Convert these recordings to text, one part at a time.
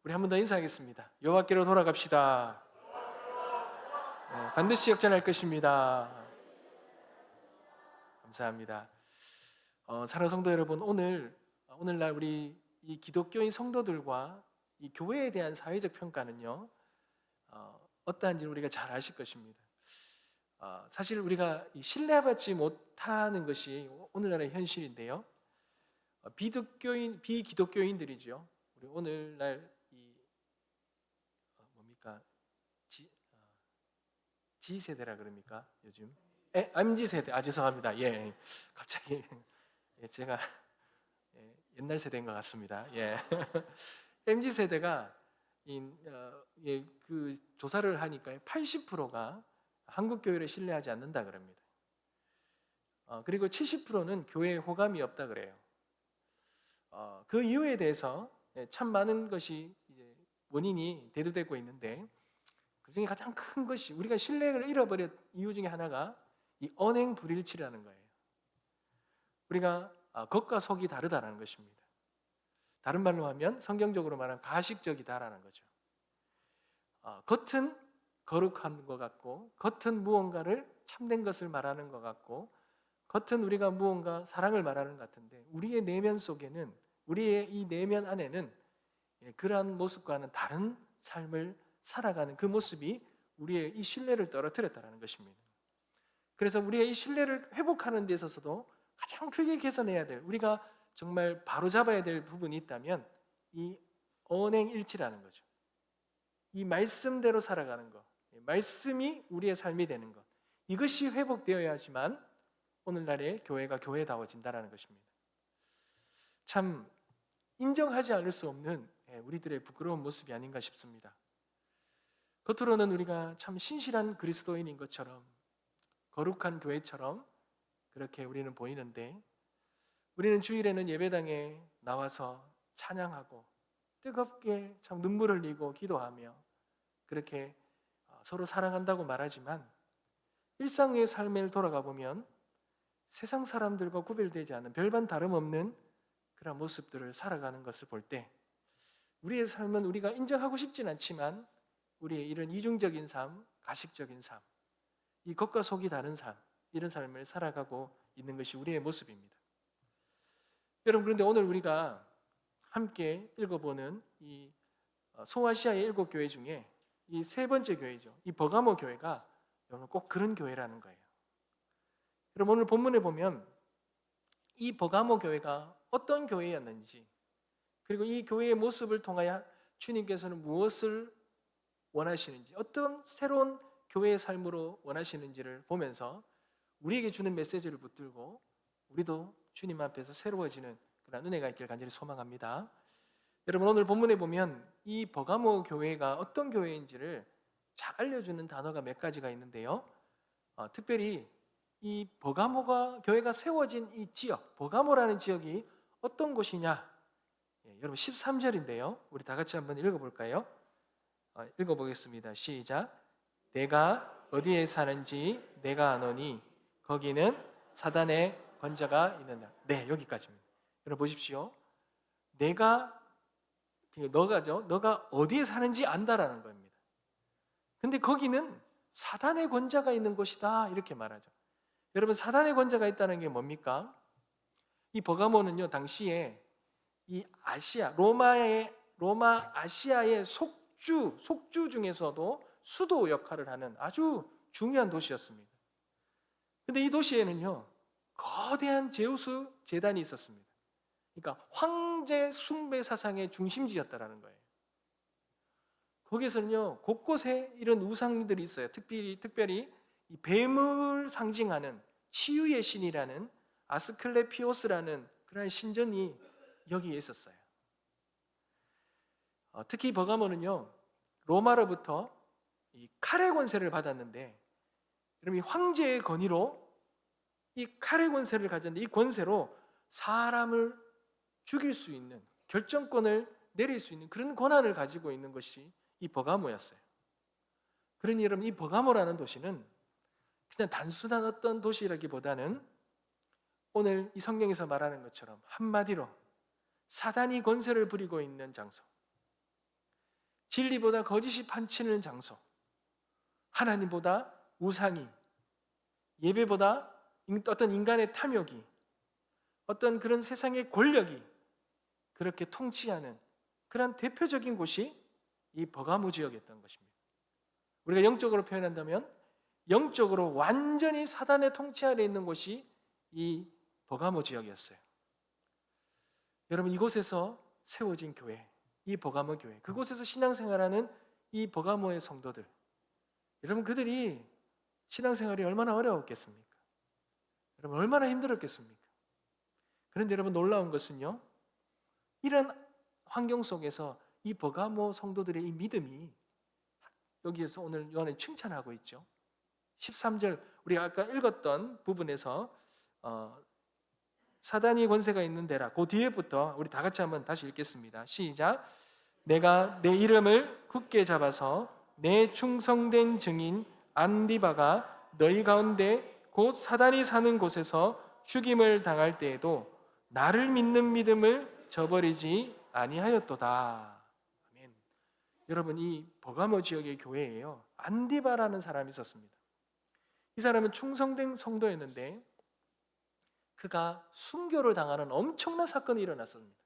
우리 한 번 더 인사하겠습니다. 여호와께로 돌아갑시다. 네, 반드시 역전할 것입니다. 감사합니다. 사랑하는 성도 여러분, 오늘날 우리 이 기독교인 성도들과 이 교회에 대한 사회적 평가는요, 어떠한지 우리가 잘 아실 것입니다. 사실 우리가 이 신뢰받지 못하는 것이 오늘날의 현실인데요. 비기독교인들이죠. 우리 오늘날 이 뭡니까? G세대라 그럽니까? 요즘? MZ세대. 죄송합니다. 예. 갑자기 제가 옛날 세대인 것 같습니다. 예. MZ세대가 그 조사를 하니까 80%가 한국 교회를 신뢰하지 않는다 그럽니다. 그리고 70%는 교회에 호감이 없다 그래요. 그 이유에 대해서 참 많은 것이 이제 원인이 대두되고 있는데, 그 중에 가장 큰 것이, 우리가 신뢰를 잃어버린 이유 중에 하나가 이 언행 불일치라는 거예요. 우리가 겉과 속이 다르다는 것입니다. 다른 말로 하면 성경적으로 말하면 가식적이다라는 거죠. 겉은 거룩한 것 같고, 겉은 무언가를 참된 것을 말하는 것 같고, 겉은 우리가 무언가 사랑을 말하는 것 같은데, 우리의 내면 속에는, 우리의 이 내면 안에는 그러한 모습과는 다른 삶을 살아가는 그 모습이 우리의 이 신뢰를 떨어뜨렸다는 것입니다. 그래서 우리의 이 신뢰를 회복하는 데 있어서도 가장 크게 개선해야 될, 우리가 정말 바로잡아야 될 부분이 있다면 이 언행일치라는 거죠. 이 말씀대로 살아가는 것, 말씀이 우리의 삶이 되는 것, 이것이 회복되어야지만 오늘날의 교회가 교회다워진다는 것입니다. 참 인정하지 않을 수 없는 우리들의 부끄러운 모습이 아닌가 싶습니다. 겉으로는 우리가 참 신실한 그리스도인인 것처럼, 거룩한 교회처럼 그렇게 우리는 보이는데, 우리는 주일에는 예배당에 나와서 찬양하고 뜨겁게 참 눈물을 흘리고 기도하며 그렇게 서로 사랑한다고 말하지만, 일상의 삶을 돌아가 보면 세상 사람들과 구별되지 않은 별반 다름없는 그런 모습들을 살아가는 것을 볼 때, 우리의 삶은 우리가 인정하고 싶진 않지만 우리의 이런 이중적인 삶, 가식적인 삶, 이 겉과 속이 다른 삶, 이런 삶을 살아가고 있는 것이 우리의 모습입니다. 여러분, 그런데 오늘 우리가 함께 읽어보는 이 소아시아의 7교회 중에 이 세 번째 교회죠. 이 버가모 교회가 여러분 꼭 그런 교회라는 거예요. 여러분, 오늘 본문에 보면 이 버가모 교회가 어떤 교회였는지, 그리고 이 교회의 모습을 통하여 주님께서는 무엇을 원하시는지, 어떤 새로운 교회의 삶으로 원하시는지를 보면서 우리에게 주는 메시지를 붙들고 우리도 주님 앞에서 새로워지는 그런 은혜가 있기를 간절히 소망합니다. 여러분, 오늘 본문에 보면 이 버가모 교회가 어떤 교회인지를 잘 알려주는 단어가 몇 가지가 있는데요. 특별히 이 버가모가 교회가 세워진 이 지역, 버가모라는 지역이 어떤 곳이냐? 여러분 13절인데요. 우리 다 같이 한번 읽어볼까요? 읽어보겠습니다. 시작. 내가 어디에 사는지 내가 아노니 거기는 사단의 권자가 있는다. 네, 여기까지입니다. 여러분 보십시오. 너가 어디에 사는지 안다라는 겁니다. 근데 거기는 사단의 권자가 있는 곳이다, 이렇게 말하죠. 여러분, 사단의 권자가 있다는 게 뭡니까? 이 버가모는요, 당시에 이 로마 아시아의 속주 중에서도 수도 역할을 하는 아주 중요한 도시였습니다. 근데 이 도시에는요, 거대한 제우스 제단이 있었습니다. 그러니까 황제 숭배 사상의 중심지였다라는 거예요. 거기에서는요, 곳곳에 이런 우상들이 있어요. 특별히 이 뱀을 상징하는 치유의 신이라는 아스클레피오스라는 그런 신전이 여기에 있었어요. 특히 버가모는요, 로마로부터 이 칼의 권세를 받았는데, 여러분, 이 황제의 권위로 이 칼의 권세를 가졌는데, 이 권세로 사람을 죽일 수 있는, 결정권을 내릴 수 있는 그런 권한을 가지고 있는 것이 이 버가모였어요. 그러니 여러분, 이 버가모라는 도시는 그냥 단순한 어떤 도시라기보다는 오늘 이 성경에서 말하는 것처럼 한마디로 사단이 권세를 부리고 있는 장소, 진리보다 거짓이 판치는 장소, 하나님보다 우상이, 예배보다 어떤 인간의 탐욕이, 어떤 그런 세상의 권력이 그렇게 통치하는 그런 대표적인 곳이 이 버가모 지역이었던 것입니다. 우리가 영적으로 표현한다면 영적으로 완전히 사단의 통치 아래 있는 곳이 이 버가모 지역이었어요. 여러분, 이곳에서 세워진 교회, 이 버가모 교회, 그곳에서 신앙생활하는 이 버가모의 성도들, 여러분, 그들이 신앙생활이 얼마나 어려웠겠습니까? 여러분, 얼마나 힘들었겠습니까? 그런데 여러분, 놀라운 것은요, 이런 환경 속에서 이 버가모 성도들의 이 믿음이, 여기에서 오늘 요한이 칭찬하고 있죠. 13절 우리가 아까 읽었던 부분에서 사단이 권세가 있는 데라, 그 뒤에부터 우리 다 같이 한번 다시 읽겠습니다. 시작. 내가 내 이름을 굳게 잡아서 내 충성된 증인 안디바가 너희 가운데 곧 사단이 사는 곳에서 죽임을 당할 때에도 나를 믿는 믿음을 저버리지 아니하였도다. 아멘. 여러분, 이 버가모 지역의 교회에요, 안디바라는 사람이 있었습니다. 이 사람은 충성된 성도였는데 그가 순교를 당하는 엄청난 사건이 일어났습니다.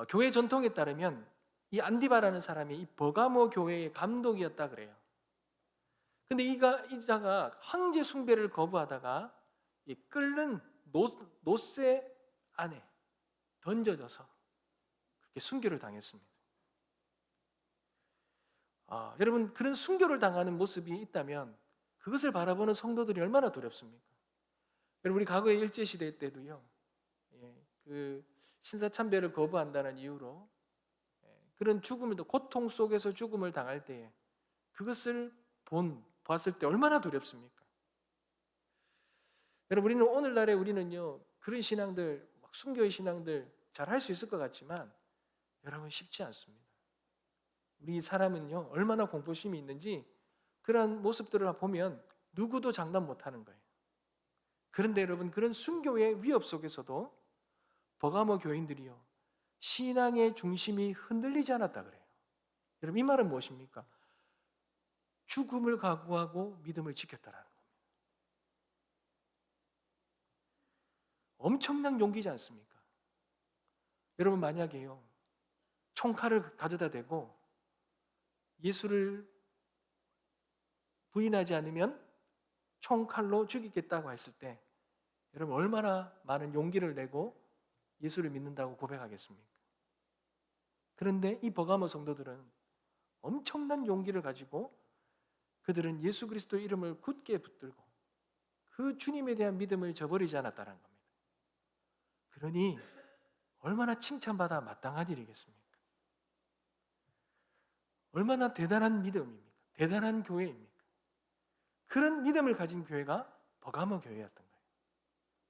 교회 전통에 따르면 이 안디바라는 사람이 이 버가모 교회의 감독이었다 그래요. 근데 이자가 황제 숭배를 거부하다가 이 끓는 노새 안에 던져져서 그렇게 순교를 당했습니다. 여러분, 그런 순교를 당하는 모습이 있다면 그것을 바라보는 성도들이 얼마나 두렵습니까? 여러분, 우리 과거에 일제시대 때도요, 그 신사참배를 거부한다는 이유로 그런 죽음을, 고통 속에서 죽음을 당할 때에 그것을 봤을 때 얼마나 두렵습니까? 여러분, 우리는 오늘날에 우리는요, 그런 신앙들, 막 순교의 신앙들 잘 할 수 있을 것 같지만 여러분, 쉽지 않습니다. 우리 사람은요, 얼마나 공포심이 있는지 그런 모습들을 보면 누구도 장담 못하는 거예요. 그런데 여러분, 그런 순교의 위협 속에서도 버가모 교인들이요, 신앙의 중심이 흔들리지 않았다 그래요. 여러분, 이 말은 무엇입니까? 죽음을 각오하고 믿음을 지켰다라는 겁니다. 엄청난 용기지 않습니까? 여러분, 만약에요, 총칼을 가져다 대고 예수를 부인하지 않으면 총칼로 죽이겠다고 했을 때 여러분, 얼마나 많은 용기를 내고 예수를 믿는다고 고백하겠습니까? 그런데 이 버가모 성도들은 엄청난 용기를 가지고 그들은 예수 그리스도의 이름을 굳게 붙들고 그 주님에 대한 믿음을 저버리지 않았다는 겁니다. 그러니 얼마나 칭찬받아 마땅한 일이겠습니까? 얼마나 대단한 믿음입니까? 대단한 교회입니까? 그런 믿음을 가진 교회가 버가모 교회였던 거예요.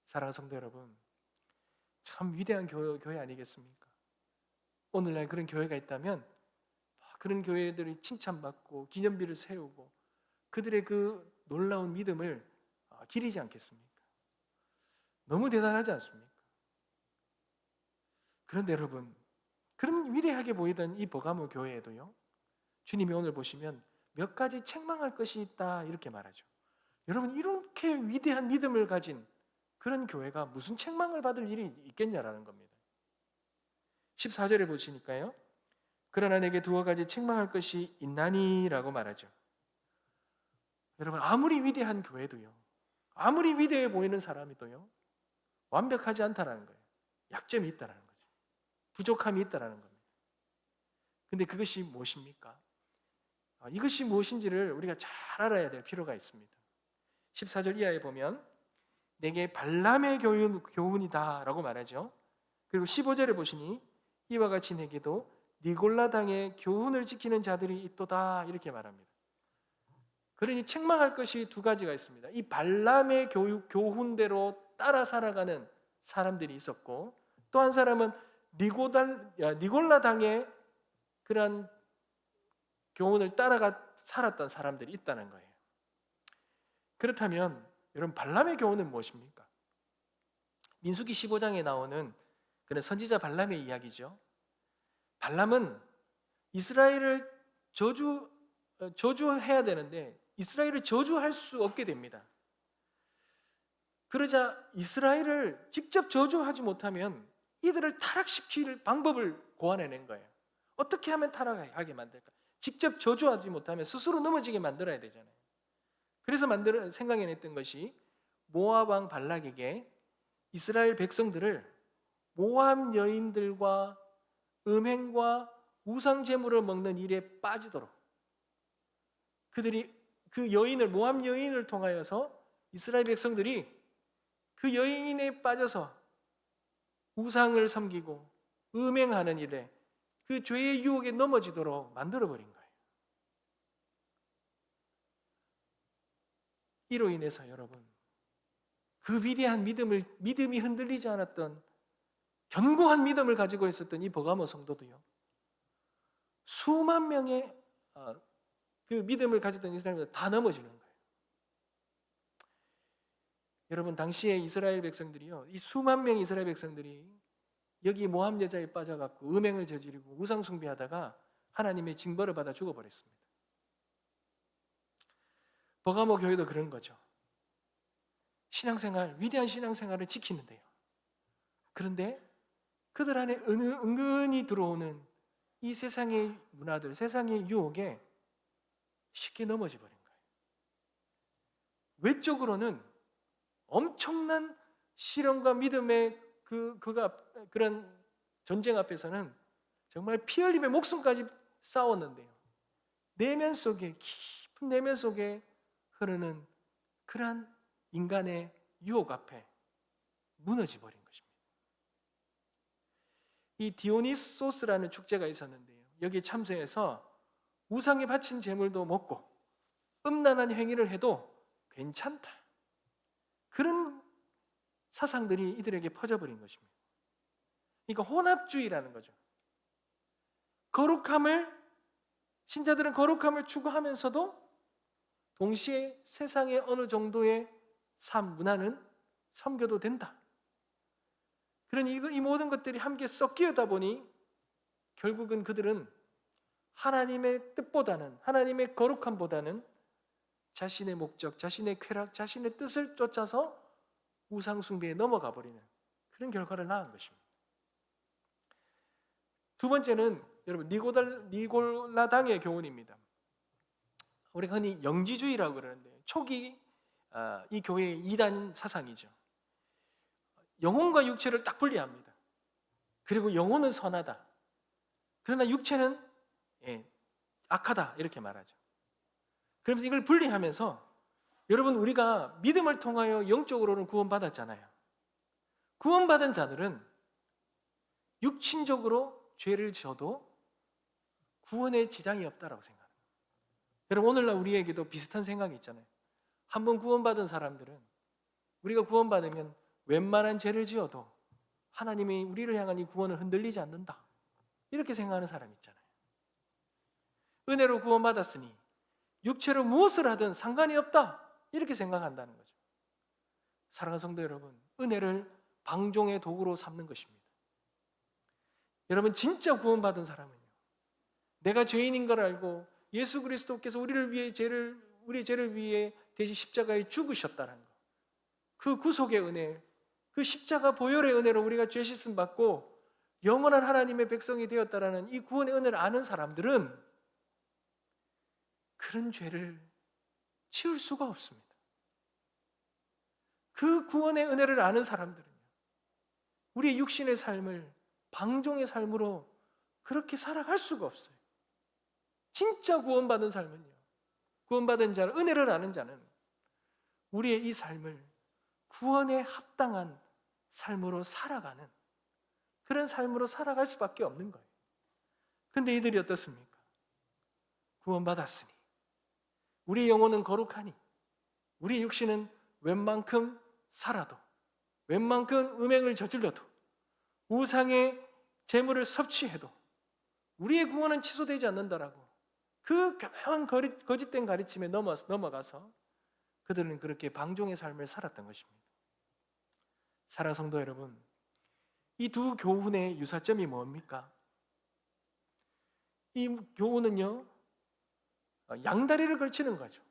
사랑하는 성도 여러분, 참 위대한 교회 아니겠습니까? 오늘날 그런 교회가 있다면 그런 교회들이 칭찬받고 기념비를 세우고 그들의 그 놀라운 믿음을 기리지 않겠습니까? 너무 대단하지 않습니까? 그런데 여러분, 그런 위대하게 보이던 이 버가모 교회에도요, 주님이 오늘 보시면 몇 가지 책망할 것이 있다 이렇게 말하죠. 여러분, 이렇게 위대한 믿음을 가진 그런 교회가 무슨 책망을 받을 일이 있겠냐라는 겁니다. 14절에 보시니까요, 그러나 내게 두어 가지 책망할 것이 있나니 라고 말하죠. 여러분, 아무리 위대한 교회도요, 아무리 위대해 보이는 사람이도요, 완벽하지 않다라는 거예요. 약점이 있다라는 거죠. 부족함이 있다라는 겁니다. 근데 그것이 무엇입니까? 이것이 무엇인지를 우리가 잘 알아야 될 필요가 있습니다. 14절 이하에 보면 내게 발람의 교훈이다 라고 말하죠. 그리고 15절에 보시니 이와 같이 내게도 니골라당의 교훈을 지키는 자들이 있도다 이렇게 말합니다. 그러니 책망할 것이 두 가지가 있습니다. 이 발람의 교훈대로 따라 살아가는 사람들이 있었고, 또 한 사람은 니골라당의 그런 교훈을 따라가 살았던 사람들이 있다는 거예요. 그렇다면 여러분, 발람의 교훈은 무엇입니까? 민수기 15장에 나오는 그런 선지자 발람의 이야기죠. 발람은 이스라엘을 저주해야 되는데 이스라엘을 저주할 수 없게 됩니다. 그러자 이스라엘을 직접 저주하지 못하면 이들을 타락시킬 방법을 고안해낸 거예요. 어떻게 하면 타락하게 만들까? 직접 저주하지 못하면 스스로 넘어지게 만들어야 되잖아요. 그래서 생각해냈던 것이 모압 왕 발락에게 이스라엘 백성들을 모압 여인들과 음행과 우상 제물을 먹는 일에 빠지도록 그들이 모압 여인을 통하여서 이스라엘 백성들이 그 여인에 빠져서 우상을 섬기고 음행하는 일에 그 죄의 유혹에 넘어지도록 만들어버린 거예요. 이로 인해서 여러분, 그 위대한 믿음이 흔들리지 않았던 견고한 믿음을 가지고 있었던 이 버가모 성도도요, 수만 명의 그 믿음을 가졌던 이스라엘들 다 넘어지는 거예요. 여러분, 당시에 이스라엘 백성들이요, 이 수만 명의 이스라엘 백성들이 여기 모함 여자에 빠져갖고 음행을 저지르고 우상 숭배하다가 하나님의 징벌을 받아 죽어버렸습니다. 버가모 교회도 그런 거죠. 위대한 신앙생활을 지키는데요. 그런데 그들 안에 은근히 들어오는 이 세상의 문화들, 세상의 유혹에 쉽게 넘어져 버린 거예요. 외적으로는 엄청난 실험과 믿음의 그런 전쟁 앞에서는 정말 피 흘리며 목숨까지 싸웠는데요. 깊은 내면 속에 흐르는 그러한 인간의 유혹 앞에 무너져 버린 것입니다. 이 디오니소스라는 축제가 있었는데요. 여기에 참석해서 우상에 바친 제물도 먹고 음란한 행위를 해도 괜찮다. 그런 사상들이 이들에게 퍼져버린 것입니다. 그러니까 혼합주의라는 거죠. 신자들은 거룩함을 추구하면서도 동시에 세상의 어느 정도의 문화는 섬겨도 된다. 그러니 이 모든 것들이 함께 섞이다 보니 결국은 그들은 하나님의 뜻보다는, 하나님의 거룩함보다는 자신의 목적, 자신의 쾌락, 자신의 뜻을 쫓아서 우상 숭배에 넘어가 버리는 그런 결과를 낳은 것입니다. 두 번째는 여러분 니골라당의 교훈입니다. 우리가 흔히 영지주의라고 그러는데 초기 이 교회의 이단 사상이죠. 영혼과 육체를 딱 분리합니다. 그리고 영혼은 선하다. 그러나 육체는 악하다 이렇게 말하죠. 그러면서 이걸 분리하면서 여러분, 우리가 믿음을 통하여 영적으로는 구원받았잖아요. 구원받은 자들은 육신적으로 죄를 지어도 구원에 지장이 없다라고 생각합니다. 여러분, 오늘날 우리에게도 비슷한 생각이 있잖아요. 한 번 구원받은 사람들은 우리가 구원받으면 웬만한 죄를 지어도 하나님이 우리를 향한 이 구원을 흔들리지 않는다, 이렇게 생각하는 사람 있잖아요. 은혜로 구원받았으니 육체로 무엇을 하든 상관이 없다, 이렇게 생각한다는 거죠. 사랑하는 성도 여러분, 은혜를 방종의 도구로 삼는 것입니다. 여러분, 진짜 구원받은 사람은요, 내가 죄인인 걸 알고 예수 그리스도께서 우리의 죄를 위해 대신 십자가에 죽으셨다는 것, 그 구속의 은혜, 그 십자가 보혈의 은혜로 우리가 죄 씻음 받고 영원한 하나님의 백성이 되었다라는 이 구원의 은혜를 아는 사람들은 그런 죄를 치울 수가 없습니다. 그 구원의 은혜를 아는 사람들은요, 우리의 육신의 삶을 방종의 삶으로 그렇게 살아갈 수가 없어요. 진짜 구원받은 삶은요, 구원받은 자는, 은혜를 아는 자는 우리의 이 삶을 구원에 합당한 삶으로 살아가는 그런 삶으로 살아갈 수밖에 없는 거예요. 그런데 이들이 어떻습니까? 구원받았으니, 우리의 영혼은 거룩하니, 우리의 육신은 웬만큼 살아도, 웬만큼 음행을 저질러도, 우상의 재물을 섭취해도 우리의 구원은 취소되지 않는다라고 그 교묘한 거짓된 가르침에 넘어가서 그들은 그렇게 방종의 삶을 살았던 것입니다. 사랑하는 성도 여러분, 이 두 교훈의 유사점이 뭡니까? 이 교훈은요, 양다리를 걸치는 거죠.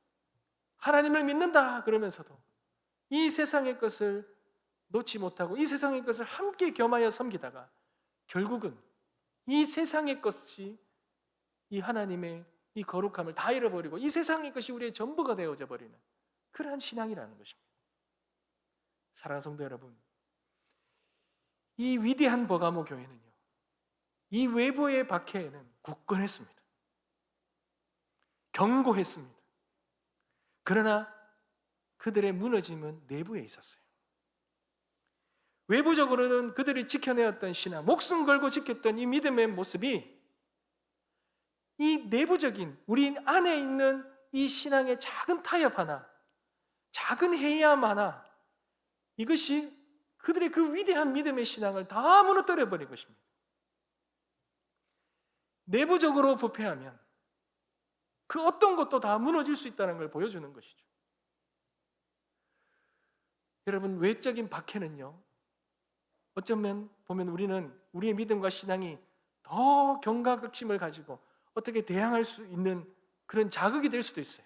하나님을 믿는다 그러면서도 이 세상의 것을 놓지 못하고 이 세상의 것을 함께 겸하여 섬기다가 결국은 이 세상의 것이 이 하나님의 이 거룩함을 다 잃어버리고 이 세상의 것이 우리의 전부가 되어져 버리는 그러한 신앙이라는 것입니다. 사랑하는 성도 여러분, 이 위대한 버가모 교회는요, 이 외부의 박해에는 굳건했습니다. 견고했습니다. 그러나 그들의 무너짐은 내부에 있었어요. 외부적으로는 그들이 지켜내었던 신앙, 목숨 걸고 지켰던 이 믿음의 모습이 이 내부적인 우리 안에 있는 이 신앙의 작은 타협 하나, 작은 해이함 하나, 이것이 그들의 그 위대한 믿음의 신앙을 다 무너뜨려 버린 것입니다. 내부적으로 부패하면 그 어떤 것도 다 무너질 수 있다는 걸 보여주는 것이죠. 여러분, 외적인 박해는요, 어쩌면 보면 우리는 우리의 믿음과 신앙이 더 경각심을 가지고 어떻게 대항할 수 있는 그런 자극이 될 수도 있어요.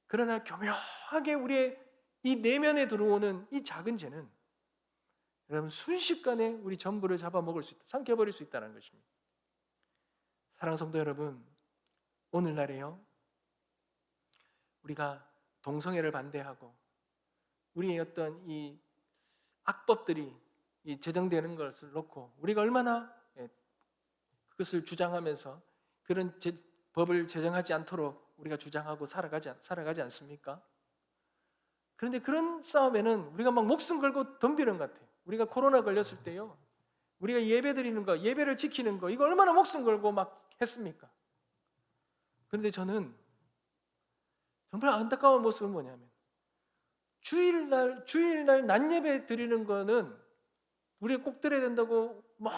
그러나 교묘하게 우리의 이 내면에 들어오는 이 작은 죄는 여러분 순식간에 우리 전부를 잡아먹을 수 있다, 삼켜버릴 수 있다는 것입니다. 사랑하는 성도 여러분, 오늘날에요, 우리가 동성애를 반대하고 우리의 어떤 이 악법들이 이 제정되는 것을 놓고 우리가 얼마나 그것을 주장하면서 그런 법을 제정하지 않도록 우리가 주장하고 살아가지 않습니까? 그런데 그런 싸움에는 우리가 막 목숨 걸고 덤비는 것 같아요. 우리가 코로나 걸렸을 때요, 우리가 예배 드리는 거, 예배를 지키는 거, 이거 얼마나 목숨 걸고 막 했습니까? 그런데 저는 정말 안타까운 모습은 뭐냐면 주일날 낮 예배 드리는 거는 우리가 꼭 드려야 된다고 막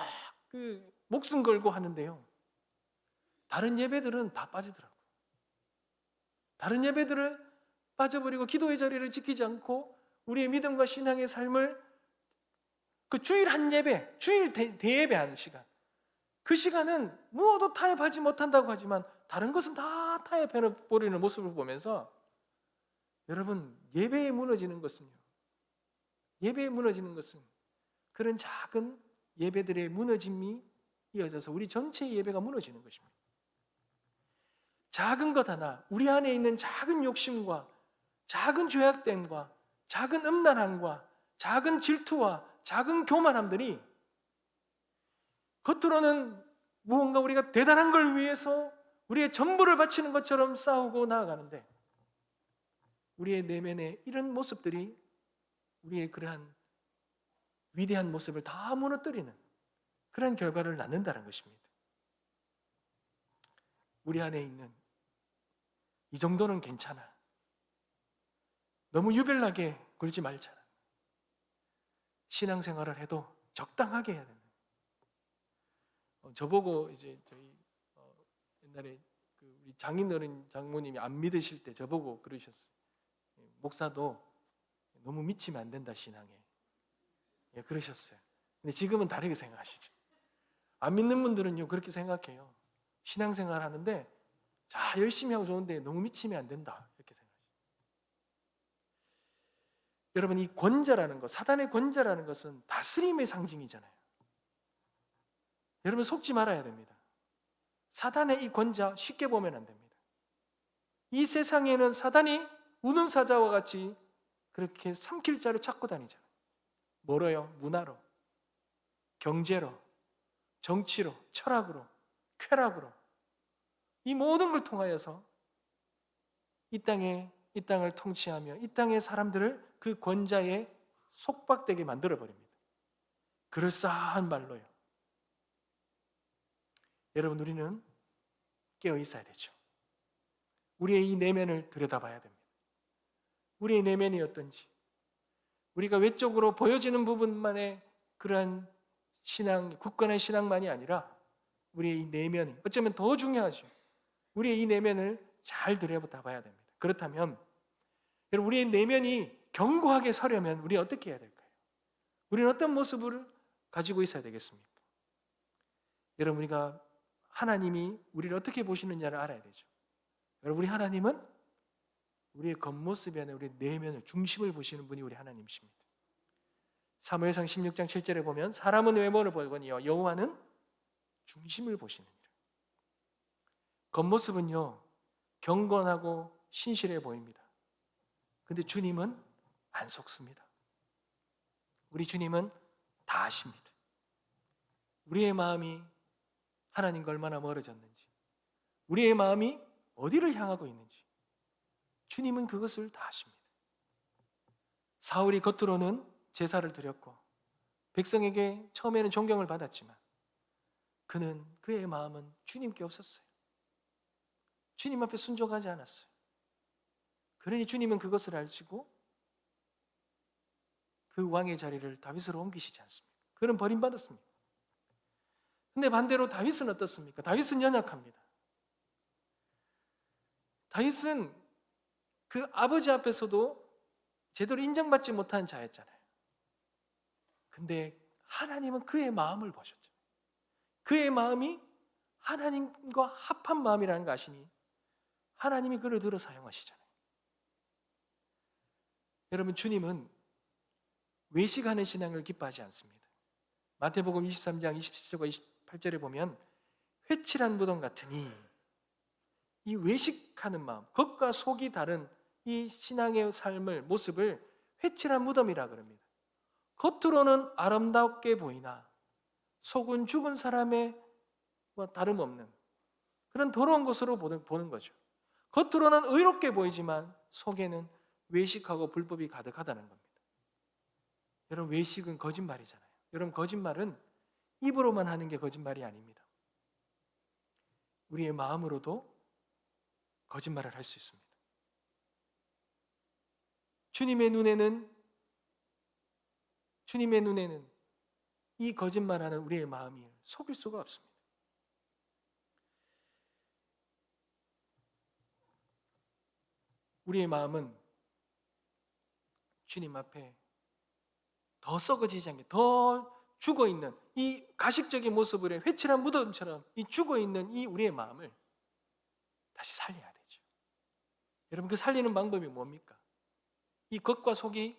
목숨 걸고 하는데요, 다른 예배들은 다 빠지더라고요. 다른 예배들을 빠져버리고 기도의 자리를 지키지 않고 우리의 믿음과 신앙의 삶을 그 주일 한 예배, 주일 대예배하는 시간, 그 시간은 무엇도 타협하지 못한다고 하지만 다른 것은 다 타협해버리는 모습을 보면서 여러분, 예배에 무너지는 것은요, 예배에 무너지는 것은 그런 작은 예배들의 무너짐이 이어져서 우리 전체의 예배가 무너지는 것입니다. 작은 것 하나, 우리 안에 있는 작은 욕심과 작은 죄악됨과 작은 음란함과 작은 질투와 작은 교만함들이 겉으로는 무언가 우리가 대단한 걸 위해서 우리의 전부를 바치는 것처럼 싸우고 나아가는데 우리의 내면에 이런 모습들이 우리의 그러한 위대한 모습을 다 무너뜨리는 그런 결과를 낳는다는 것입니다. 우리 안에 있는 이 정도는 괜찮아, 너무 유별나게 굴지 말자, 신앙생활을 해도 적당하게 해야 된다. 저보고 이제 저희 옛날에 우리 장인어른 장모님이 안 믿으실 때 저보고 그러셨어요. 목사도 너무 미치면 안 된다, 신앙에. 예, 그러셨어요. 근데 지금은 다르게 생각하시죠. 안 믿는 분들은요, 그렇게 생각해요. 신앙생활 하는데 자, 열심히 하고 좋은데 너무 미치면 안 된다, 이렇게 생각하시죠. 여러분, 이 권자라는 것, 사단의 권자라는 것은 다스림의 상징이잖아요. 여러분, 속지 말아야 됩니다. 사단의 이 권자 쉽게 보면 안 됩니다. 이 세상에는 사단이 우는 사자와 같이 그렇게 삼킬 자를 찾고 다니잖아요. 뭐로요? 문화로, 경제로, 정치로, 철학으로, 쾌락으로, 이 모든 걸 통하여서 이 땅을 통치하며 이 땅의 사람들을 그 권자에 속박되게 만들어버립니다. 그럴싸한 말로요. 여러분, 우리는 깨어 있어야 되죠. 우리의 이 내면을 들여다봐야 됩니다. 우리의 내면이 어떤지, 우리가 외적으로 보여지는 부분만의 그러한 신앙, 굳건한 신앙만이 아니라 우리의 이 내면이 어쩌면 더 중요하죠. 우리의 이 내면을 잘 들여다봐야 됩니다. 그렇다면 여러분, 우리의 내면이 견고하게 서려면 우리 어떻게 해야 될까요? 우리는 어떤 모습을 가지고 있어야 되겠습니까? 여러분, 우리가 하나님이 우리를 어떻게 보시느냐를 알아야 되죠. 여러분, 우리 하나님은 우리의 겉모습이 아니라 우리의 내면을, 중심을 보시는 분이 우리 하나님이십니다. 사무엘상 16장 7절에 보면 사람은 외모를 보거니와 여호와는 중심을 보시느니라. 겉모습은요 경건하고 신실해 보입니다. 근데 주님은 안 속습니다. 우리 주님은 다 아십니다. 우리의 마음이 하나님과 얼마나 멀어졌는지, 우리의 마음이 어디를 향하고 있는지 주님은 그것을 다 아십니다. 사울이 겉으로는 제사를 드렸고 백성에게 처음에는 존경을 받았지만 그는, 그의 마음은 주님께 없었어요. 주님 앞에 순종하지 않았어요. 그러니 주님은 그것을 알시고 그 왕의 자리를 다윗으로 옮기시지 않습니다. 그는 버림받았습니다. 근데 반대로 다윗은 어떻습니까? 다윗은 연약합니다. 다윗은 그 아버지 앞에서도 제대로 인정받지 못한 자였잖아요. 근데 하나님은 그의 마음을 보셨죠. 그의 마음이 하나님과 합한 마음이라는 거 아시니 하나님이 그를 들어 사용하시잖아요. 여러분, 주님은 외식하는 신앙을 기뻐하지 않습니다. 마태복음 23장 27절과 28절에 보면 회칠한 무덤 같으니, 이 외식하는 마음, 겉과 속이 다른 이 신앙의 삶을, 모습을 회칠한 무덤이라 그럽니다. 겉으로는 아름답게 보이나 속은 죽은 사람의 다름없는 그런 더러운 것으로 보는 거죠. 겉으로는 의롭게 보이지만 속에는 외식하고 불법이 가득하다는 겁니다. 여러분, 외식은 거짓말이잖아요. 여러분, 거짓말은 입으로만 하는 게 거짓말이 아닙니다. 우리의 마음으로도 거짓말을 할 수 있습니다. 주님의 눈에는 이 거짓말하는 우리의 마음이 속일 수가 없습니다. 우리의 마음은 주님 앞에 더 썩어지지 않게, 더 죽어있는 이 가식적인 모습을 회칠한 무덤처럼 이 죽어있는 이 우리의 마음을 다시 살려야 되죠. 여러분, 그 살리는 방법이 뭡니까? 이 겉과 속이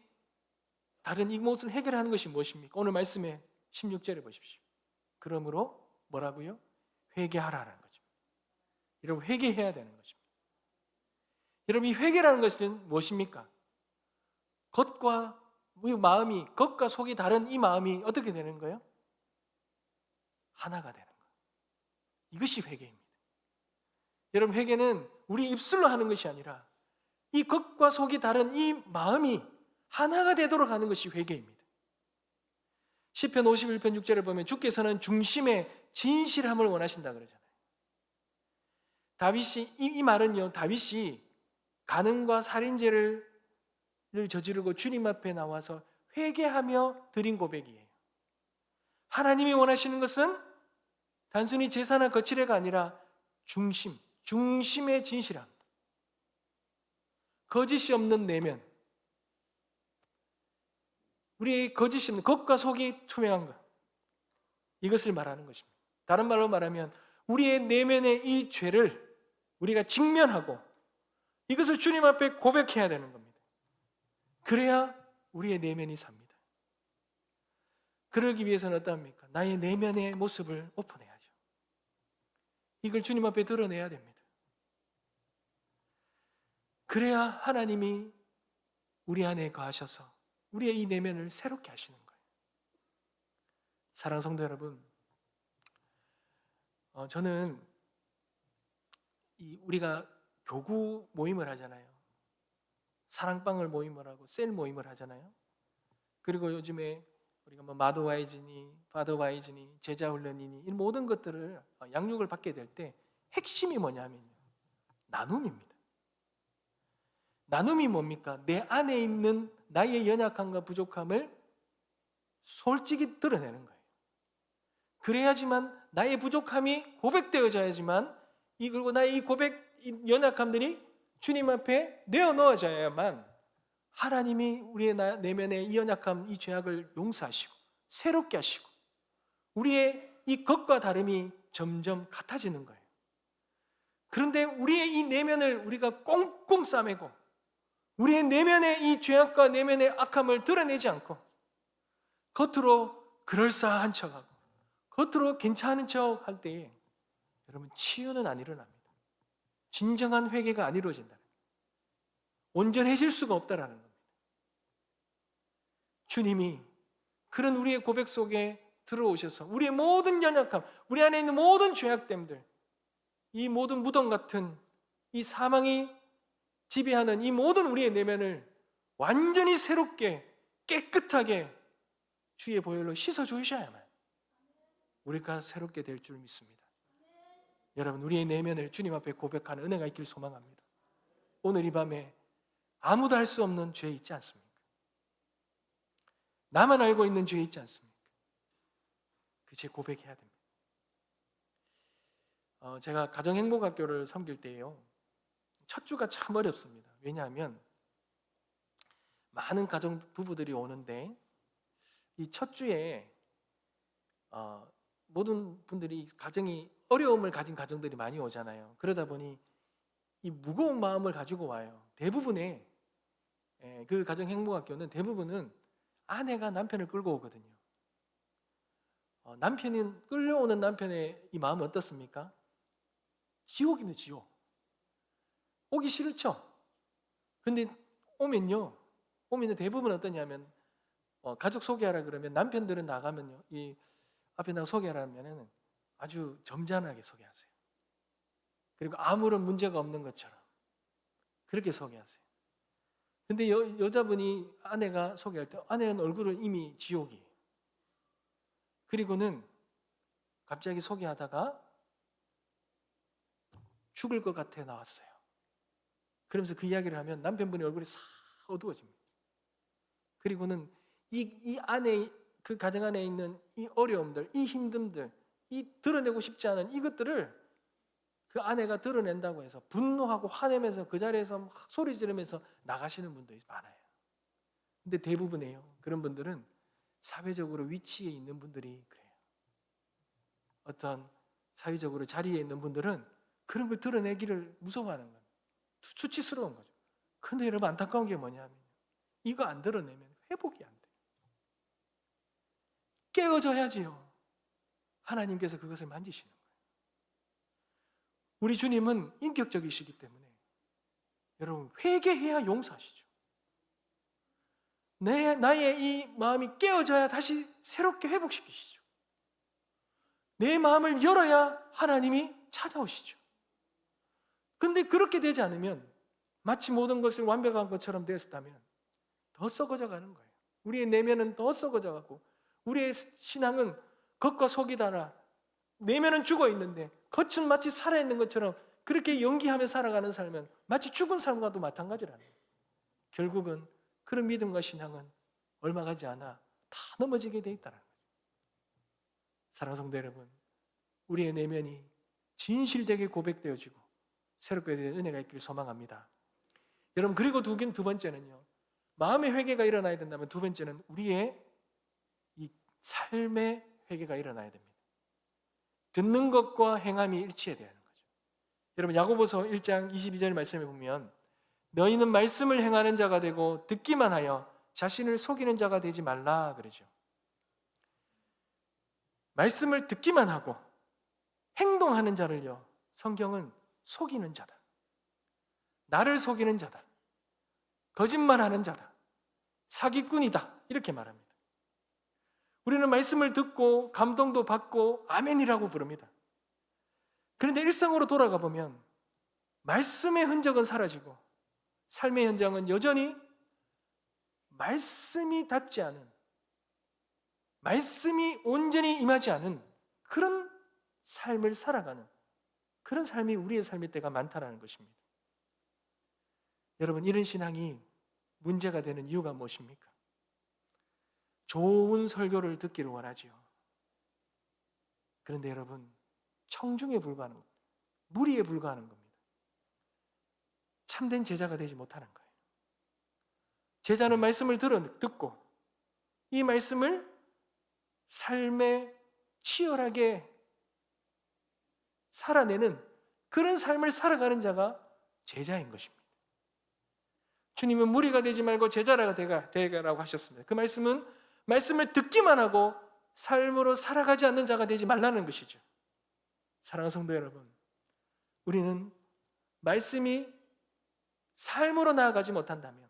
다른 이 모습을 해결하는 것이 무엇입니까? 오늘 말씀에 16절에 보십시오. 그러므로 뭐라고요? 회개하라는 거죠. 여러분, 회개해야 되는 것입니다. 여러분, 이 회개라는 것은 무엇입니까? 겉과 이 마음이, 겉과 속이 다른 이 마음이 어떻게 되는 거예요? 하나가 되는 거예요. 이것이 회개입니다. 여러분, 회개는 우리 입술로 하는 것이 아니라 이 겉과 속이 다른 이 마음이 하나가 되도록 하는 것이 회개입니다. 시편 51편 6절에 보면 주께서는 중심의 진실함을 원하신다 그러잖아요. 다윗이, 이 말은요, 다윗이 간음과 살인죄를 저지르고 주님 앞에 나와서 회개하며 드린 고백이에요. 하나님이 원하시는 것은 단순히 제사나 거칠애가 아니라 중심의 진실함, 거짓이 없는 내면, 우리의 거짓이 없는 겉과 속이 투명한 것, 이것을 말하는 것입니다. 다른 말로 말하면 우리의 내면의 이 죄를 우리가 직면하고 이것을 주님 앞에 고백해야 되는 겁니다. 그래야 우리의 내면이 삽니다. 그러기 위해서는 어떠합니까? 나의 내면의 모습을 오픈해야죠. 이걸 주님 앞에 드러내야 됩니다. 그래야 하나님이 우리 안에 거하셔서 우리의 이 내면을 새롭게 하시는 거예요. 사랑하는 성도 여러분, 저는 우리가 교구 모임을 하잖아요. 사랑방을 모임을 하고 셀 모임을 하잖아요. 그리고 요즘에 우리가 마더와이즈니 파더와이즈니 제자훈련이니 이 모든 것들을 양육을 받게 될 때 핵심이 뭐냐면요, 나눔입니다. 나눔이 뭡니까? 내 안에 있는 나의 연약함과 부족함을 솔직히 드러내는 거예요. 그래야지만 나의 부족함이 고백되어져야지만, 그리고 나의 이 연약함들이 주님 앞에 내어놓아져야만 하나님이 우리의 내면의 이 연약함, 이 죄악을 용서하시고 새롭게 하시고 우리의 이 겉과 다름이 점점 같아지는 거예요. 그런데 우리의 이 내면을 우리가 꽁꽁 싸매고 우리의 내면의 이 죄악과 내면의 악함을 드러내지 않고 겉으로 그럴싸한 척하고 겉으로 괜찮은 척 할 때에 여러분 치유는 안 일어납니다. 진정한 회개가 안 이루어진다. 온전해질 수가 없다라는 겁니다. 주님이 그런 우리의 고백 속에 들어오셔서 우리의 모든 연약함, 우리 안에 있는 모든 죄악됨들, 이 모든 무덤 같은 이 사망이 지배하는 이 모든 우리의 내면을 완전히 새롭게 깨끗하게 주의 보혈로 씻어주셔야만 우리가 새롭게 될 줄 믿습니다. 여러분, 우리의 내면을 주님 앞에 고백하는 은혜가 있길 소망합니다. 오늘 이 밤에 아무도 할 수 없는 죄 있지 않습니까? 나만 알고 있는 죄 있지 않습니까? 그 죄 고백해야 됩니다. 제가 가정행복학교를 섬길 때요, 첫 주가 참 어렵습니다. 왜냐하면 많은 가정 부부들이 오는데 이 첫 주에 모든 분들이 가정이 어려움을 가진 가정들이 많이 오잖아요. 그러다 보니 이 무거운 마음을 가지고 와요. 대부분의 그 가정행복학교는 대부분은 아내가 남편을 끌고 오거든요. 남편이 끌려오는 남편의 이 마음은 어떻습니까? 지옥이네, 지옥. 오기 싫죠? 근데 오면 대부분 어떠냐면 가족 소개하라 그러면 남편들은 나가면요, 이 앞에 나가 소개하라면은 아주 점잖하게 소개하세요. 그리고 아무런 문제가 없는 것처럼 그렇게 소개하세요. 근데 여자분이 아내가 소개할 때 아내는 얼굴은 이미 지옥이에요. 그리고는 갑자기 소개하다가 죽을 것 같아 나왔어요. 그러면서 그 이야기를 하면 남편분의 얼굴이 싹 어두워집니다. 그리고는 이 안에, 그 가정 안에 있는 이 어려움들, 이 힘듦들, 이 드러내고 싶지 않은 이것들을 그 아내가 드러낸다고 해서 분노하고 화내면서 그 자리에서 막 소리 지르면서 나가시는 분들이 많아요. 근데 대부분이에요, 그런 분들은 사회적으로 위치에 있는 분들이 그래요. 어떤 사회적으로 자리에 있는 분들은 그런 걸 드러내기를 무서워하는 거예요. 수치스러운 거죠. 근데 여러분, 안타까운 게 뭐냐면 이거 안 드러내면 회복이 안 돼요. 깨어져야지요. 하나님께서 그것을 만지시는 거예요. 우리 주님은 인격적이시기 때문에 여러분, 회개해야 용서하시죠. 나의 이 마음이 깨어져야 다시 새롭게 회복시키시죠. 내 마음을 열어야 하나님이 찾아오시죠. 근데 그렇게 되지 않으면 마치 모든 것을 완벽한 것처럼 되었다면 더 썩어져 가는 거예요. 우리의 내면은 더 썩어져 가고 우리의 신앙은 겉과 속이 달라 내면은 죽어 있는데 겉은 마치 살아있는 것처럼 그렇게 연기하며 살아가는 삶은 마치 죽은 삶과도 마찬가지라는 거예요. 결국은 그런 믿음과 신앙은 얼마 가지 않아 다 넘어지게 돼 있다는 거죠. 사랑하는 성도 여러분, 우리의 내면이 진실되게 고백되어지고 새롭게 된 은혜가 있기를 소망합니다. 여러분, 그리고 두 번째는요, 마음의 회개가 일어나야 된다면 두 번째는 우리의 이 삶의 회개가 일어나야 됩니다. 듣는 것과 행함이 일치해야 되는 거죠. 여러분, 야고보서 1장 22절 말씀에 보면 너희는 말씀을 행하는 자가 되고 듣기만 하여 자신을 속이는 자가 되지 말라 그러죠. 말씀을 듣기만 하고 행동하는 자를요, 성경은 속이는 자다, 나를 속이는 자다, 거짓말하는 자다, 사기꾼이다, 이렇게 말합니다. 우리는 말씀을 듣고 감동도 받고 아멘이라고 부릅니다. 그런데 일상으로 돌아가 보면 말씀의 흔적은 사라지고 삶의 현장은 여전히 말씀이 닿지 않은, 말씀이 온전히 임하지 않은 그런 삶을 살아가는 그런 삶이 우리의 삶일 때가 많다는 것입니다. 여러분, 이런 신앙이 문제가 되는 이유가 무엇입니까? 좋은 설교를 듣기를 원하지요. 그런데 여러분, 청중에 불과하는 겁니다. 무리에 불과하는 겁니다. 참된 제자가 되지 못하는 거예요. 제자는 말씀을 듣고 이 말씀을 삶에 치열하게 살아내는 그런 삶을 살아가는 자가 제자인 것입니다. 주님은 무리가 되지 말고 제자가 되라고 하셨습니다. 그 말씀은 말씀을 듣기만 하고 삶으로 살아가지 않는 자가 되지 말라는 것이죠. 사랑하는 성도 여러분, 우리는 말씀이 삶으로 나아가지 못한다면,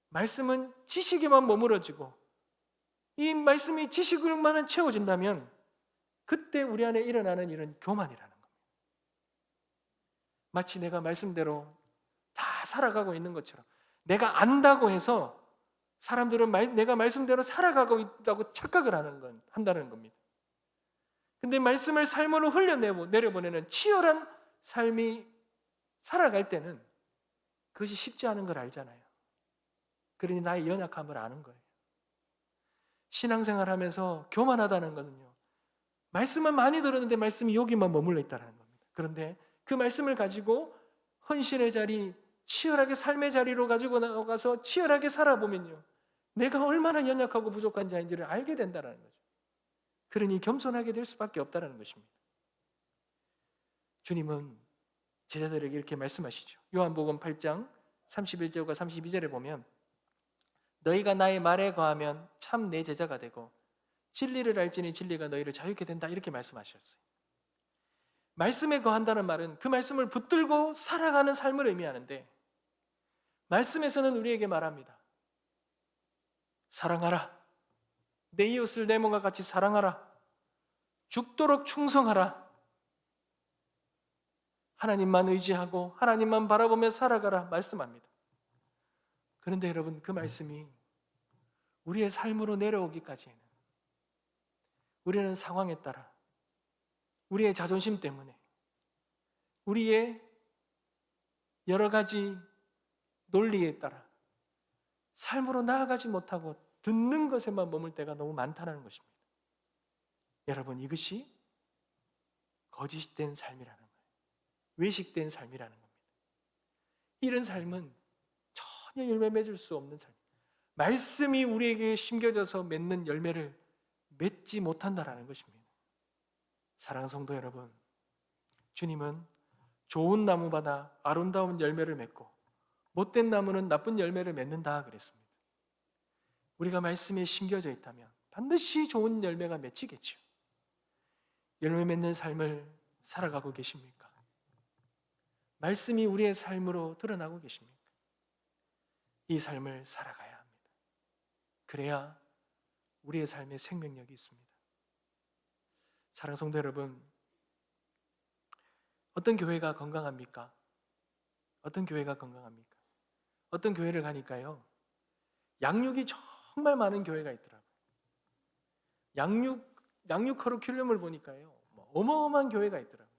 말씀은 지식에만 머무러지고 이 말씀이 지식으로만 채워진다면 그때 우리 안에 일어나는 일은 교만이라는 겁니다. 마치 내가 말씀대로 다 살아가고 있는 것처럼, 내가 안다고 해서 사람들은 내가 말씀대로 살아가고 있다고 착각을 한다는 겁니다. 근데 말씀을 삶으로 흘려내려보내는 치열한 삶이 살아갈 때는 그것이 쉽지 않은 걸 알잖아요. 그러니 나의 연약함을 아는 거예요. 신앙생활 하면서 교만하다는 것은요, 말씀은 많이 들었는데 말씀이 여기만 머물러 있다는 겁니다. 그런데 그 말씀을 가지고 헌신의 자리, 치열하게 삶의 자리로 가지고 나가서 치열하게 살아보면요, 내가 얼마나 연약하고 부족한 자인지를 알게 된다는 거죠. 그러니 겸손하게 될 수밖에 없다는 것입니다. 주님은 제자들에게 이렇게 말씀하시죠. 요한복음 8장 31절과 32절에 보면, 너희가 나의 말에 거하면 참 내 제자가 되고 진리를 알지니 진리가 너희를 자유케 된다, 이렇게 말씀하셨어요. 말씀에 거한다는 말은 그 말씀을 붙들고 살아가는 삶을 의미하는데, 말씀에서는 우리에게 말합니다. 사랑하라. 내 이웃을 내 몸과 같이 사랑하라. 죽도록 충성하라. 하나님만 의지하고 하나님만 바라보며 살아가라 말씀합니다. 그런데 여러분, 그 말씀이 우리의 삶으로 내려오기까지는 우리는 상황에 따라, 우리의 자존심 때문에, 우리의 여러 가지 논리에 따라 삶으로 나아가지 못하고 듣는 것에만 머물 때가 너무 많다는 것입니다. 여러분, 이것이 거짓된 삶이라는 거예요. 외식된 삶이라는 겁니다. 이런 삶은 전혀 열매 맺을 수 없는 삶. 말씀이 우리에게 심겨져서 맺는 열매를 맺지 못한다라는 것입니다. 사랑하는 성도 여러분, 주님은 좋은 나무마다 아름다운 열매를 맺고 못된 나무는 나쁜 열매를 맺는다 그랬습니다. 우리가 말씀에 심겨져 있다면 반드시 좋은 열매가 맺히겠죠. 열매 맺는 삶을 살아가고 계십니까? 말씀이 우리의 삶으로 드러나고 계십니까? 이 삶을 살아가야 합니다. 그래야 우리의 삶에 생명력이 있습니다. 사랑하는 성도 여러분, 어떤 교회가 건강합니까? 어떤 교회가 건강합니까? 어떤 교회를 가니까요, 양육이 정말 많은 교회가 있더라고요. 양육 커리큘럼을 보니까요, 어마어마한 교회가 있더라고요.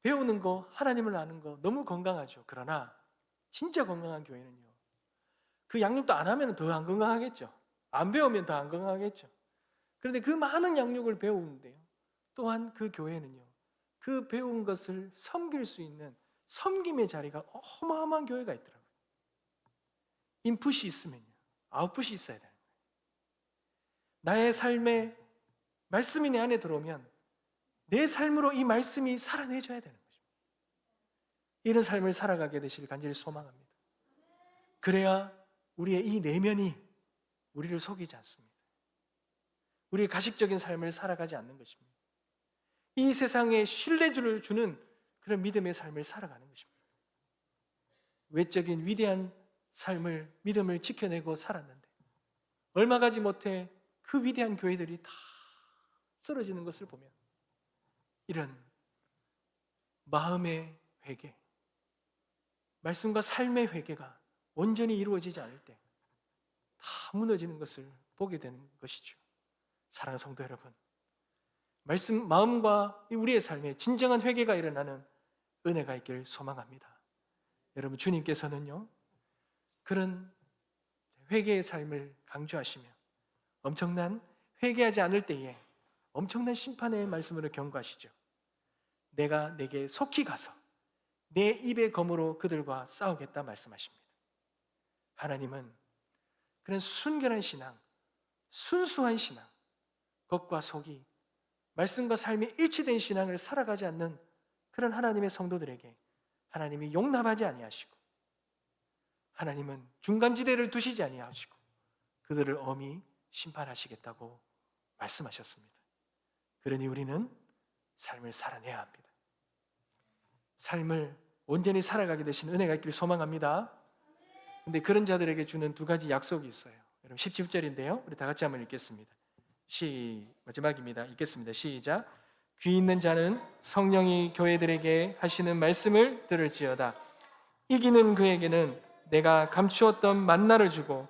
배우는 거, 하나님을 아는 거 너무 건강하죠. 그러나 진짜 건강한 교회는요, 그 양육도 안 하면 더 안 건강하겠죠. 안 배우면 더 안 건강하겠죠. 그런데 그 많은 양육을 배우는데요, 또한 그 교회는요, 그 배운 것을 섬길 수 있는 섬김의 자리가 어마어마한 교회가 있더라고요. 인풋이 있으면요, 아웃풋이 있어야 돼요. 나의 삶에 말씀이 내 안에 들어오면 내 삶으로 이 말씀이 살아내줘야 되는 것입니다. 이런 삶을 살아가게 되시길 간절히 소망합니다. 그래야 우리의 이 내면이 우리를 속이지 않습니다. 우리의 가식적인 삶을 살아가지 않는 것입니다. 이 세상에 신뢰를 주는 그런 믿음의 삶을 살아가는 것입니다. 외적인 위대한 삶을, 믿음을 지켜내고 살았는데 얼마 가지 못해 그 위대한 교회들이 다 쓰러지는 것을 보면, 이런 마음의 회개, 말씀과 삶의 회개가 온전히 이루어지지 않을 때 다 무너지는 것을 보게 되는 것이죠. 사랑하는 성도 여러분, 말씀, 마음과 우리의 삶에 진정한 회개가 일어나는 은혜가 있기를 소망합니다. 여러분, 주님께서는요, 그런 회개의 삶을 강조하시며 엄청난, 회개하지 않을 때에 엄청난 심판의 말씀으로 경고하시죠. 내가 내게 속히 가서 내 입의 검으로 그들과 싸우겠다 말씀하십니다. 하나님은 그런 순결한 신앙, 순수한 신앙, 겉과 속이 말씀과 삶이 일치된 신앙을 살아가지 않는 그런 하나님의 성도들에게 하나님이 용납하지 아니하시고, 하나님은 중간지대를 두시지 아니하시고 그들을 엄히 심판하시겠다고 말씀하셨습니다. 그러니 우리는 삶을 살아내야 합니다. 삶을 온전히 살아가게 되신 은혜가 있기를 소망합니다. 근데 그런 자들에게 주는 두 가지 약속이 있어요. 여러분 17절인데요. 우리 다 같이 한번 읽겠습니다. 마지막입니다. 읽겠습니다. 시작. 귀 있는 자는 성령이 교회들에게 하시는 말씀을 들을지어다. 이기는 그에게는 내가 감추었던 만나를 주고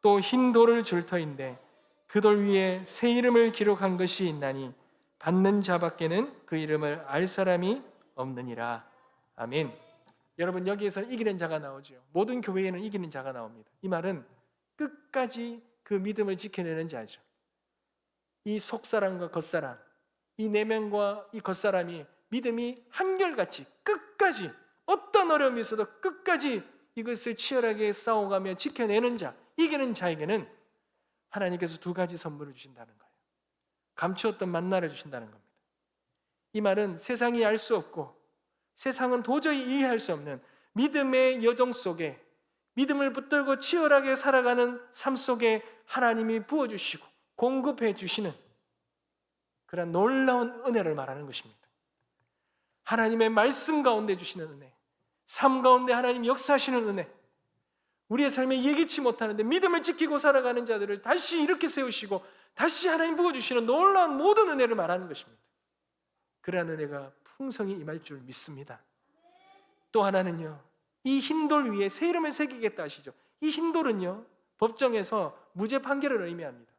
또 흰 돌을 줄 터인데 그 돌 위에 새 이름을 기록한 것이 있나니 받는 자밖에는 그 이름을 알 사람이 없느니라. 아멘. 여러분, 여기에서 이기는 자가 나오죠. 모든 교회에는 이기는 자가 나옵니다. 이 말은 끝까지 그 믿음을 지켜내는 자죠. 이 속사람과 겉사람, 이 내면과 이 겉사람이 믿음이 한결같이 끝까지 어떤 어려움이 있어도 끝까지 이것을 치열하게 싸워가며 지켜내는 자, 이기는 자에게는 하나님께서 두 가지 선물을 주신다는 거예요. 감추었던 만나를 주신다는 겁니다. 이 말은 세상이 알 수 없고 세상은 도저히 이해할 수 없는 믿음의 여정 속에, 믿음을 붙들고 치열하게 살아가는 삶 속에 하나님이 부어주시고 공급해 주시는 그런 놀라운 은혜를 말하는 것입니다. 하나님의 말씀 가운데 주시는 은혜, 삶 가운데 하나님 역사하시는 은혜, 우리의 삶에 예기치 못하는데 믿음을 지키고 살아가는 자들을 다시 이렇게 세우시고 다시 하나님 부어주시는 놀라운 모든 은혜를 말하는 것입니다. 그러한 은혜가 풍성히 임할 줄 믿습니다. 또 하나는요, 이 흰돌 위에 새 이름을 새기겠다 하시죠. 이 흰돌은요, 법정에서 무죄 판결을 의미합니다.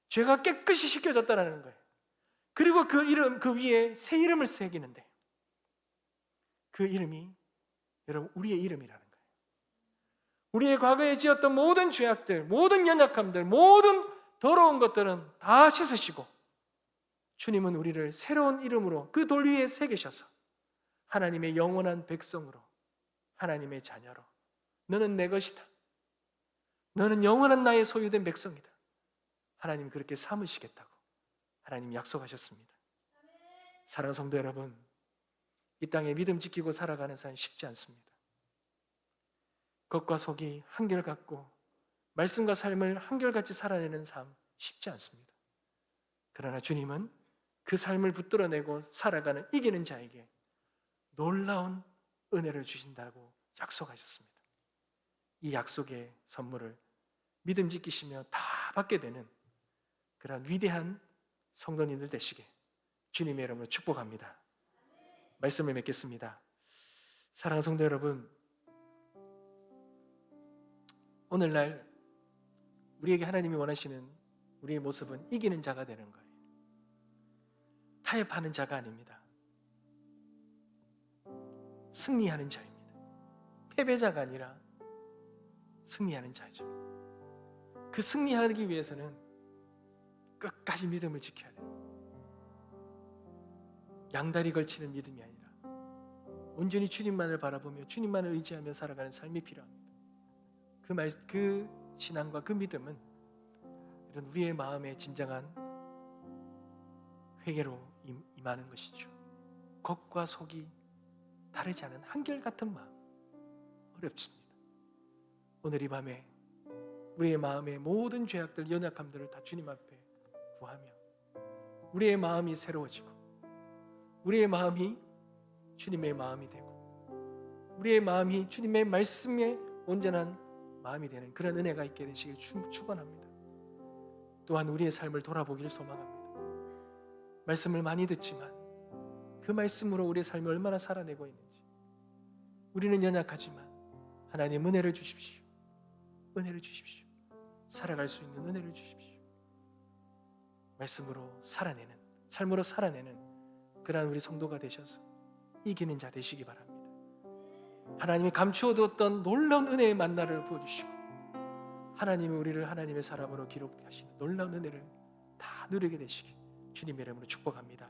죄가 깨끗이 씻겨졌다는 거예요. 그리고 그 위에 새 이름을 새기는데 그 이름이 여러분 우리의 이름이라는 거예요. 우리의 과거에 지었던 모든 죄악들, 모든 연약함들, 모든 더러운 것들은 다 씻으시고 주님은 우리를 새로운 이름으로 그 돌 위에 새기셔서 하나님의 영원한 백성으로, 하나님의 자녀로, 너는 내 것이다, 너는 영원한 나의 소유된 백성이다, 하나님 그렇게 삼으시겠다고 하나님 약속하셨습니다. 사랑하는 성도 여러분, 이 땅에 믿음 지키고 살아가는 삶 쉽지 않습니다. 겉과 속이 한결같고 말씀과 삶을 한결같이 살아내는 삶 쉽지 않습니다. 그러나 주님은 그 삶을 붙들어내고 살아가는 이기는 자에게 놀라운 은혜를 주신다고 약속하셨습니다. 이 약속의 선물을 믿음 지키시며 다 받게 되는 그런 위대한 성도님들 되시게 주님의 이름으로 축복합니다. 말씀을 맺겠습니다. 사랑하는 성도 여러분, 오늘날 우리에게 하나님이 원하시는 우리의 모습은 이기는 자가 되는 거예요. 타협하는 자가 아닙니다. 승리하는 자입니다. 패배자가 아니라 승리하는 자죠. 그 승리하기 위해서는 끝까지 믿음을 지켜야 돼요. 양다리 걸치는 믿음이 아니라 온전히 주님만을 바라보며 주님만을 의지하며 살아가는 삶이 필요합니다. 그 신앙과 그 믿음은 이런 우리의 마음의 진정한 회개로 임하는 것이죠. 겉과 속이 다르지 않은 한결같은 마음, 어렵습니다. 오늘 이 밤에 우리의 마음의 모든 죄악들, 연약함들을 다 주님 앞에 구하며 우리의 마음이 새로워지고 우리의 마음이 주님의 마음이 되고 우리의 마음이 주님의 말씀에 온전한 마음이 되는 그런 은혜가 있게 되시길 축원합니다. 또한 우리의 삶을 돌아보기를 소망합니다. 말씀을 많이 듣지만 그 말씀으로 우리의 삶을 얼마나 살아내고 있는지, 우리는 연약하지만 하나님 은혜를 주십시오. 은혜를 주십시오. 살아갈 수 있는 은혜를 주십시오. 말씀으로 살아내는, 삶으로 살아내는 그러한 우리 성도가 되셔서 이기는 자 되시기 바랍니다. 하나님이 감추어두었던 놀라운 은혜의 만나를 부어주시고 하나님이 우리를 하나님의 사람으로 기록하시는 놀라운 은혜를 다 누리게 되시기 주님의 이름으로 축복합니다.